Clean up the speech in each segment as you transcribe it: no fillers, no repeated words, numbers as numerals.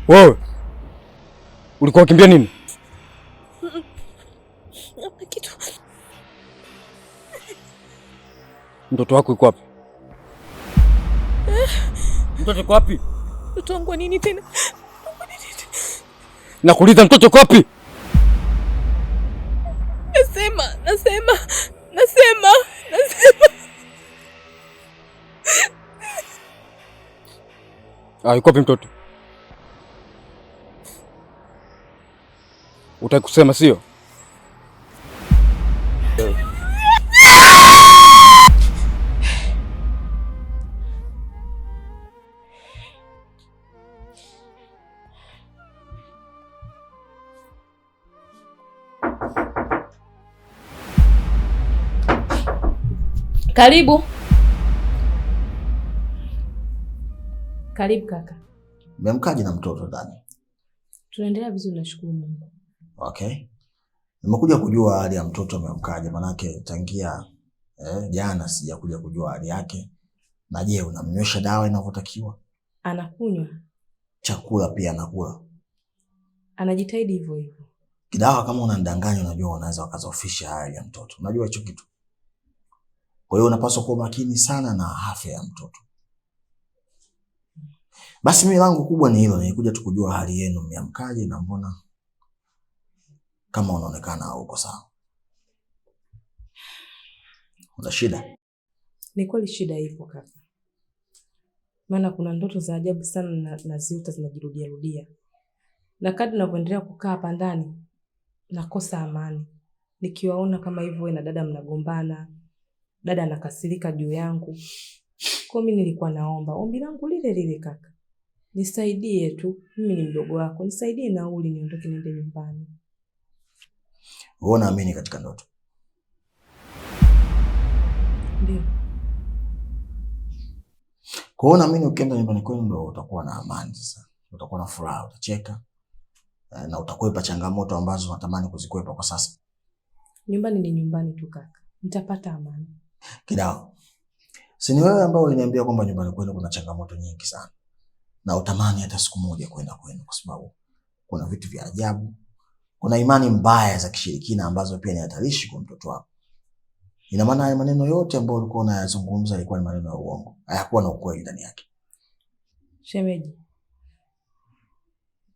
Wewe ulikuwa ukimbia nini? Kitu. Mtoto wako yuko wapi? Mtoto yuko wapi? Mtoto wangu nini tena? Nakuuliza mtoto yuko wapi? Nasema. Yuko wapi mtoto? Utaki kusema sio? Karibu. Karibu kaka. Mmemkaje na mtoto ndani? Tunaendelea vizuri, nashukuru Mungu. Okay. Nimekuja kujua hali ya mtoto mmemkaje, manake tangia jana sijakuja kujua hali yake. Na je, unamnywesha dawa inavyotakiwa? Anakunywa. Chakula pia anakula? Anajitahidi hivyo hivyo. Kidawa kama unanidanganya, unajua unaweza wakazofisha hali ya mtoto. Unajua hicho kitu. Kwa hiyo unapaswa kuwa makini sana na afya ya mtoto. Basi mimi langu kubwa ni hilo, nilikuja tu kujua hali yenu mmemkaje na mbona kama unaonekana uko sawa. Una shida? Ni kweli shida ipo kaka. Maana kuna ndoto za ajabu sana na ziota zinajirudia rudia. Na kadri ninavyoendelea kukaa hapa ndani nakosa amani. Nikiwaona kama hivyo wewe na dada mnagombana, dada anakasirika juu yangu. Kwa mimi nilikuwa naomba ombi langu lile lile kaka. Nisaidie tu, mimi ni mdogo wako. Nisaidie nauli niondoke niende nyumbani. Wewe unaamini katika ndoto? Ndio. Kwa hiyo unaamini ukienda nyumbani kwenu ndio utakuwa na amani sasa. Utakuwa na furaha, utacheka na utakwepa changamoto ambazo unatamani kuzikwepa kwa sasa. Nyumbani ni nyumbani tu kaka. Nitapata amani. Kidawa. Si ni wewe ambao uliniambia kwamba nyumbani kwenu kuna changamoto nyingi sana. Na utamani hata siku moja kwenda kwenu kwa sababu kuna vitu vya ajabu. Kuna imani mbaya za kishirikina ambazo pia ni hatarishi kwa mtoto wako. Ina maana haya maneno yote ambayo ulikuwa unayazungumza yalikuwa ni maneno ya uongo. Hayakuwa na ukweli ndani yake. Shemeji.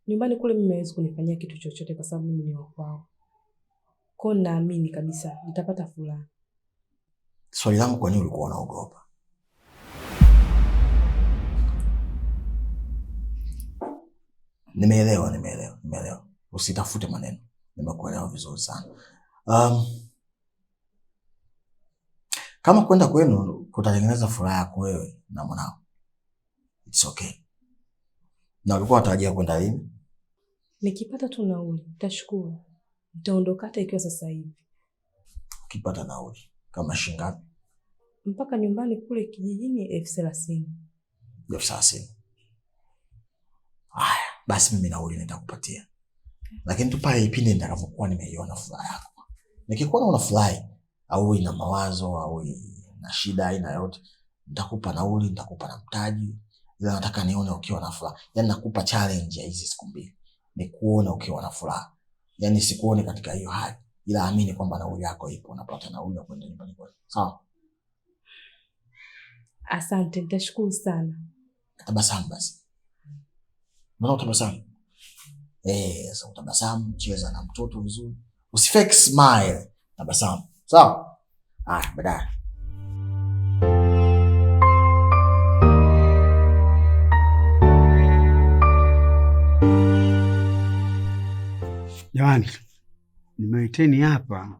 Nyumbani kule mimi hawezi kunifanyia kitu chochote kwa sababu mimi ni wa kwao. Kwa hiyo naamini kabisa nitapata furaha. Swali langu, kwa nini ulikuwa unaogopa? Nimeelewa. Usitafute maneno. Nimekuelewa vizuri sana. Kama kwenda kwenu kutatengeneza furaha yako wewe na mwanao, it's okay. Na ulikuwa unatarajia kwenda lini? Nikipata tu nauli, nitashukuru. Nitaondoka hata ikiwa sasa hivi. Ukipata nauli kama shilingi ngapi? Mpaka nyumbani kule kijijini 30,000. 30,000. Haya, basi mimi nauli nitakupatia. Lakini tu pale ipinde nitakapokuwa nimeiona furaha yako. Nikikuona unafurahi au ina mawazo au na shida aina yote, nitakupa nauli, nitakupa na mtaji. Ila nataka nione ukiwa na furaha. Yaani nakupa challenge ya hizi siku mbili. Ni kuona ukiwa na furaha. Yaani sikuone katika hiyo hali. Ila amini kwamba nauli yako ipo, unapata nauli ya kwenda nyumbani kwako. Sawa? Asante, nitashukuru sana. Tabasamu basi. Mbona utabasamu? Sasa utabasamu, cheza na mtoto vizuri. Usifake smile, tabasamu. Sawa? Baadaye. Jamani, nimeiteni hapa.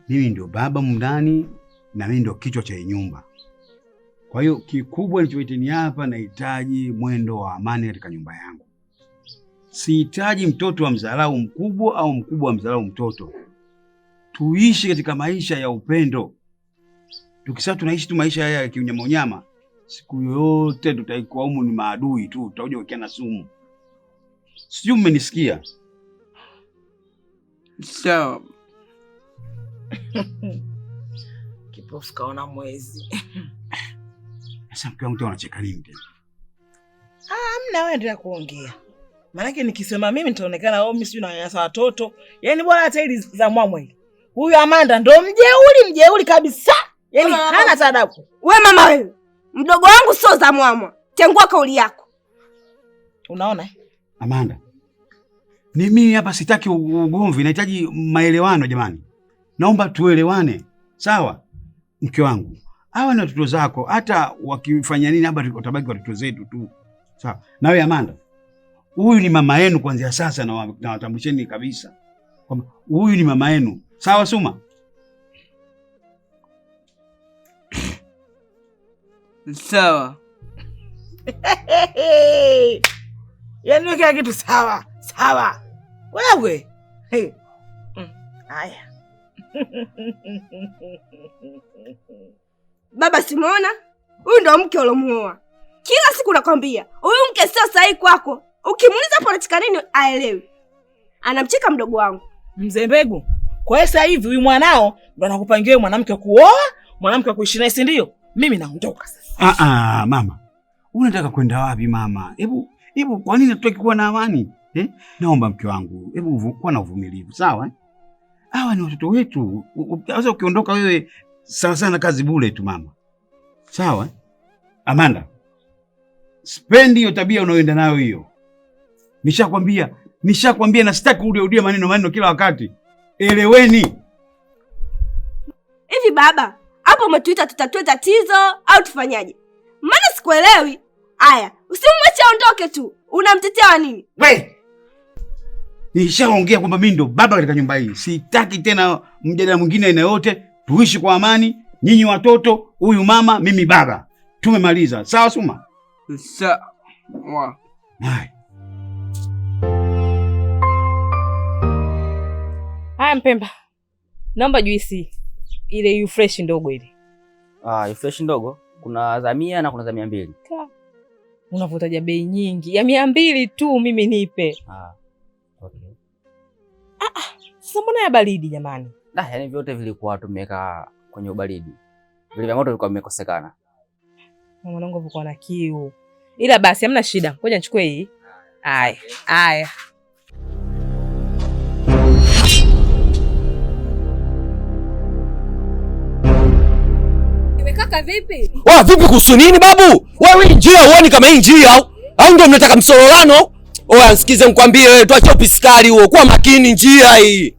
Mimi ndio baba mndani na mimi ndio kichwa cha nyumba. Kwa hiyo kikubwa nilichoiteni hapa, nahitaji mwendo wa amani katika nyumba yangu. Sihitaji mtoto wa mdharau mkubwa au mkubwa wa mdharau mtoto. Tuishi katika maisha ya upendo. Tukisema tunaishi tu maisha haya ya kiunyama, siku yote tutaikuwa humu ni maadui tu, tutakuja kukiana sumu. Sijui mmenisikia? Sawa. Kipofu kaona mwezi. Sasa mke wangu unacheka nini tena? Hamna, wewe endelea kuongea. Maana nikisema mimi nitaonekana mimi sio nanyanyasa watoto. Yaani bora hata ili za mwamwe hili. Huyu Amanda ndo mjeuri kabisa. Yaani hana sadaku. Wewe mama wewe. Mdogo wangu sio za mwamwa. Tengua kauli yako. Unaona? Amanda, ni mimi hapa sitaki ugomvi, nahitaji maelewano jamani. Naomba tuelewane. Sawa? Mke wangu, hawa ni watoto zako, hata wakifanya nini hapa utabaki watoto zetu tu. Sawa? Na wewe Amanda, huyu ni mama yenu kuanzia sasa, na watambulisheni kabisa kwamba huyu ni mama yenu. Sawa Suma? Sawa. Yaani kila kitu sawa. Sawa. Wewe. Haya. Baba Simona, huyu ndo mke ulomuoa. Kila siku nakwambia, huyu mke sio sahihi kwako. Ukimuuliza politika nini aelewi. Anamcheka mdogo wangu. Mzee Mbegu, kwa hiyo sasa hivi huyu mwanao ndo anakupangia wewe mwanamke kuoa, mwanamke kuishi naye, si ndio? Mimi naondoka sasa. Mama. Unataka kwenda wapi mama? Hebu kwa nini hatutaki kuwa na amani? Naomba mke wangu, hebu kuwa na uvumilivu, sawa? Hawa ni watoto wetu. Sasa ukiondoka wewe sawa sana kazi bure tu mama. Sawa? Amanda. Spendi hiyo tabia unaoenda nayo hiyo. Nishakwambia na sitaki urudia maneno kila wakati. Eleweni. Hivi baba, hapo umetuita tutatue tatizo au tufanyaje? Maana sikuelewi. Aya, usimwache aondoke tu. Unamtetea wa nini? Wewe. Nishaongea kwamba mimi ndo baba katika nyumba hii. Sitaki tena mjadala mwingine aina yote. Tuishi kwa amani, nyinyi watoto, huyu mama, mimi baba. Tumemaliza. Sawa Suma? Sawa. Hai. Haya Mpemba. Naomba juisi ile yu fresh ndogo ile. Yu fresh ndogo. Kuna za 100 na kuna za 200. Unavotaja bei nyingi. Ya 200 tu mimi nipe. Okay. Sasa mbona ya baridi jamani? Yaani vyote vilikuwa tumeweka kwenye ubaridi. Vile vya moto vilikuwa vimekosekana. Mwanangu alikuwa na kiu. Ila basi hamna shida. Ngoja nichukue hii. Aya. Kaka vipi? Vipi kuhusu nini babu? Wewe njia uone kama hii njia au ndio mnataka msololano? Nsikize nikwambie wewe, tuache upiskali huo. Kuwa makini njia hii.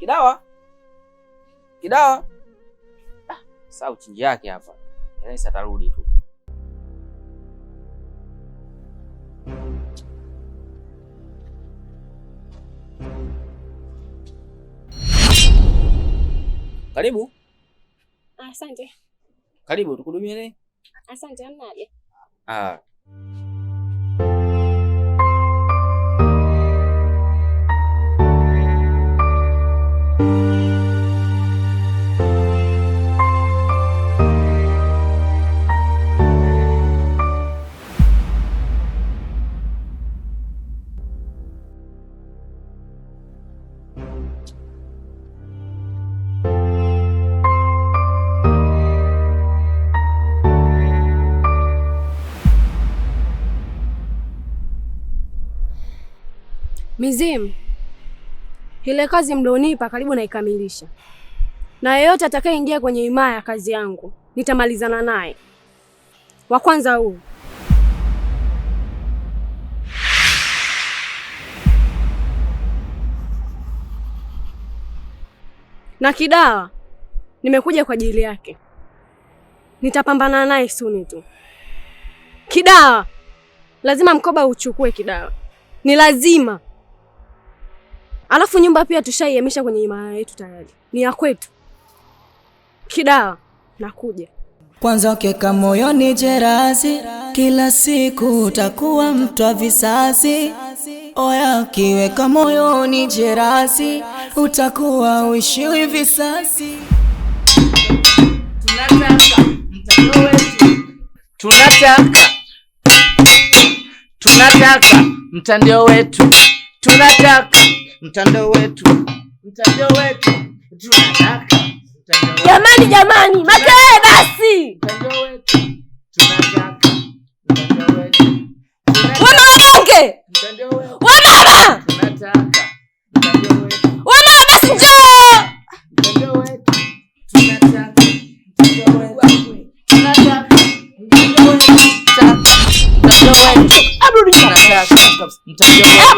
Kidawa. Sasa uchinji yake hapa. Yaani sitarudi tu. Karibu. Asante. Karibu tukudumie nini? Asante, hamna haja. Mizimu, ile kazi mlionipa karibu naikamilisha, na yeyote atakayeingia kwenye himaya ya kazi yangu nitamalizana naye. Wa kwanza huu. Na Kidawa nimekuja kwa ajili yake, nitapambana naye suni tu. Kidawa lazima mkoba uchukue. Kidawa ni lazima. Alafu nyumba pia tushaihamisha kwenye himaya yetu tayari. Ni ya kwetu. Kidawa, nakuja. Kwanza ukiweka moyoni jerazi, kila siku utakuwa mtu wa visasi. Oya, ukiweka moyoni jerazi, utakuwa uishiwi visasi. Tunataka mtandao wetu. Tunataka mtandao wetu. Tunataka mtandao wetu. Tunataka Jamani, makelele basi. Wanawake! Wamama! Wamama basi njoo!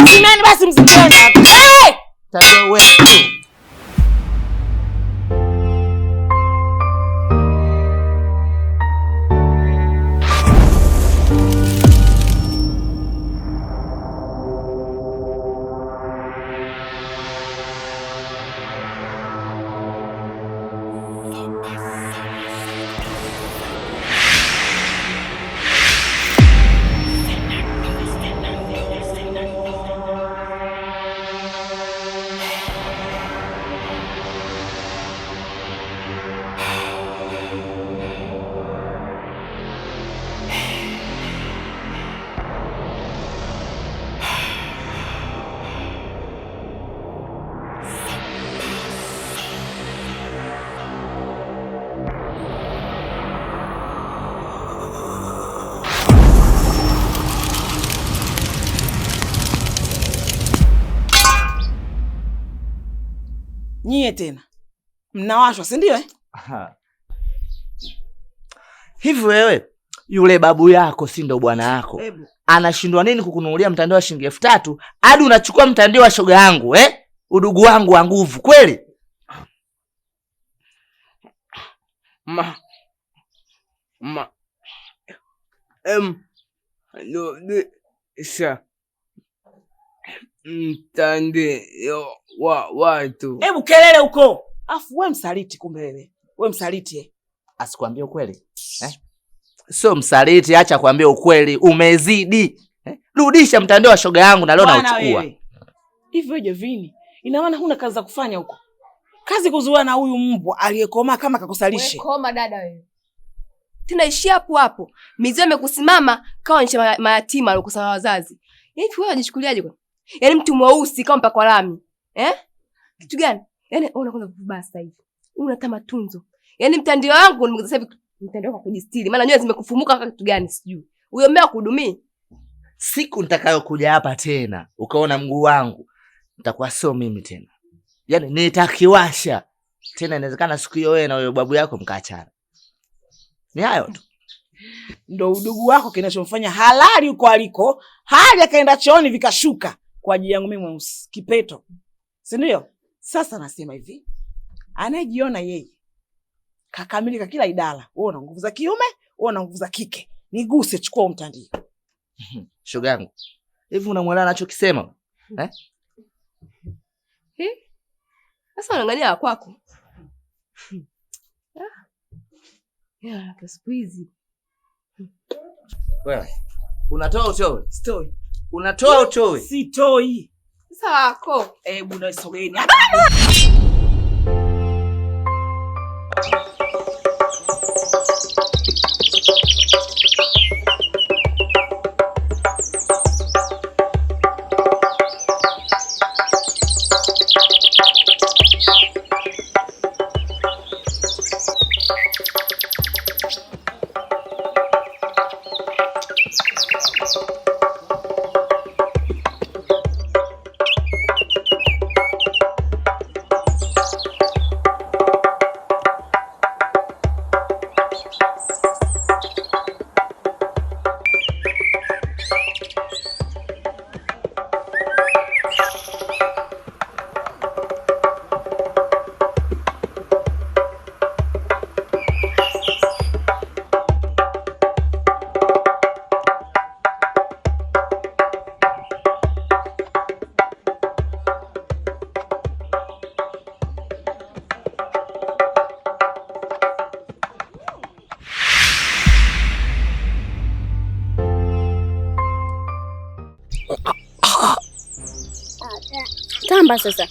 Msimeni basi msimeni. Mtajua wetu. Nyie tena mnawashwa, si ndio Hivi wewe yule babu yako si ndo bwana yako? Anashindwa nini kukununulia mtandio wa shilingi 3000 hadi unachukua mtandio wa shoga yangu udugu wangu wa nguvu kweli? Mtandio wa watu. Hebu kelele huko. Afu wewe msaliti kumbe wewe. Wewe msaliti Asikwambie ukweli. Sio msaliti, acha kuambia ukweli, umezidi. Rudisha mtandio wa shoga yangu na leo nauchukua. Hivi wewe Jevini, ina maana huna kazi za kufanya huko? Kazi kuzuia na huyu mbwa aliyekoma kama kakusalishe. Wewe koma dada wewe. Tena ishi hapo hapo. Mizee amekusimama kawa ni mayatima alikosa wazazi. Hivi wewe unajichukuliaje kwa? Yaani mtu mweusi kama mpaka lami. Kitu gani? Yaani unaanza kuvaa sasa hivi. Unataka matunzo. Yaani mtandio wangu nimekuza sasa hivi mtandio kwa kujistiri. Maana nywele zimekufumuka kama kitu gani sijui. Huyo mmea kuhudumia. Siku nitakayokuja hapa tena, ukaona mguu wangu, nitakuwa sio mimi tena. Yaani nitakiwasha. Tena inawezekana siku hiyo wewe na huyo babu yako mkaachana. Ni hayo tu. Ndio udugu wako kinachomfanya halali huko aliko, hali akaenda chooni vikashuka kwa ajili yangu mimi mweusi, kipeto. Si ndio? Sasa nasema hivi, anayejiona yeye kakamilika kila idara. Wewe una nguvu za kiume, wewe una nguvu za kike. Niguse, chukua mtandio. Shoga yangu. Hivi unamwona anachokisema? Sasa unaangalia kwako. Kasipizi. Wewe unatoa utoe? Stoi. Unatoa utoe? Sitoi. Sasa wako. Hebu na sogeni. Tamba sasa.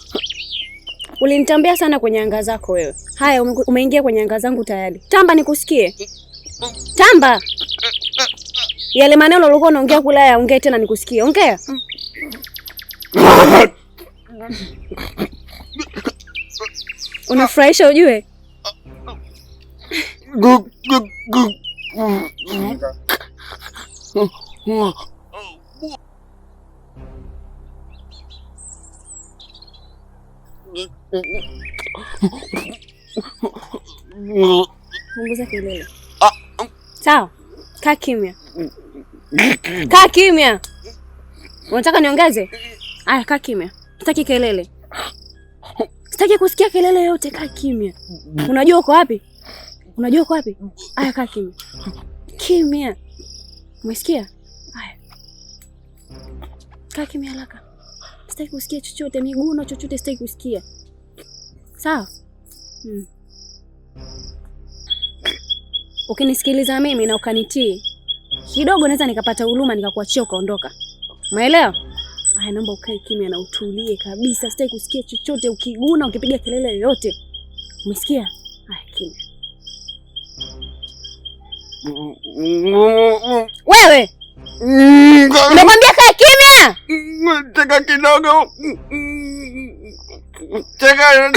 Ulinitambia sana kwenye anga zako wewe. Haya umeingia kwenye anga zangu tayari. Tamba nikusikie. Tamba. Yale maneno ulikuwa unaongea kula ya ongea tena nikusikie. Ongea. Unafurahisha ujue. Punguza kelele. Sawa? Kaa kimya. Kaa kimya. Unataka niongeze? Aya, kaa kimya. Sitaki kelele. Sitaki kusikia kelele yote, kaa kimya. Unajua uko wapi? Unajua uko wapi? Aya, kaa kimya. Kimya. Umesikia? Aya. Kaa kimya haraka. Sitaki kusikia chochote, miguno chochote sitaki kusikia. Sawa? Ukinisikiliza mimi na ukanitii kidogo, naweza nikapata huruma nikakuachia ukaondoka. Umeelewa? Haya, naomba ukae kimya na utulie kabisa. Sitaki kusikia chochote, ukiguna, ukipiga kelele yoyote. Umesikia? Haya, kimya. Wewe! Nakwambia kaa kimya! Cheka kidogo. Cheka.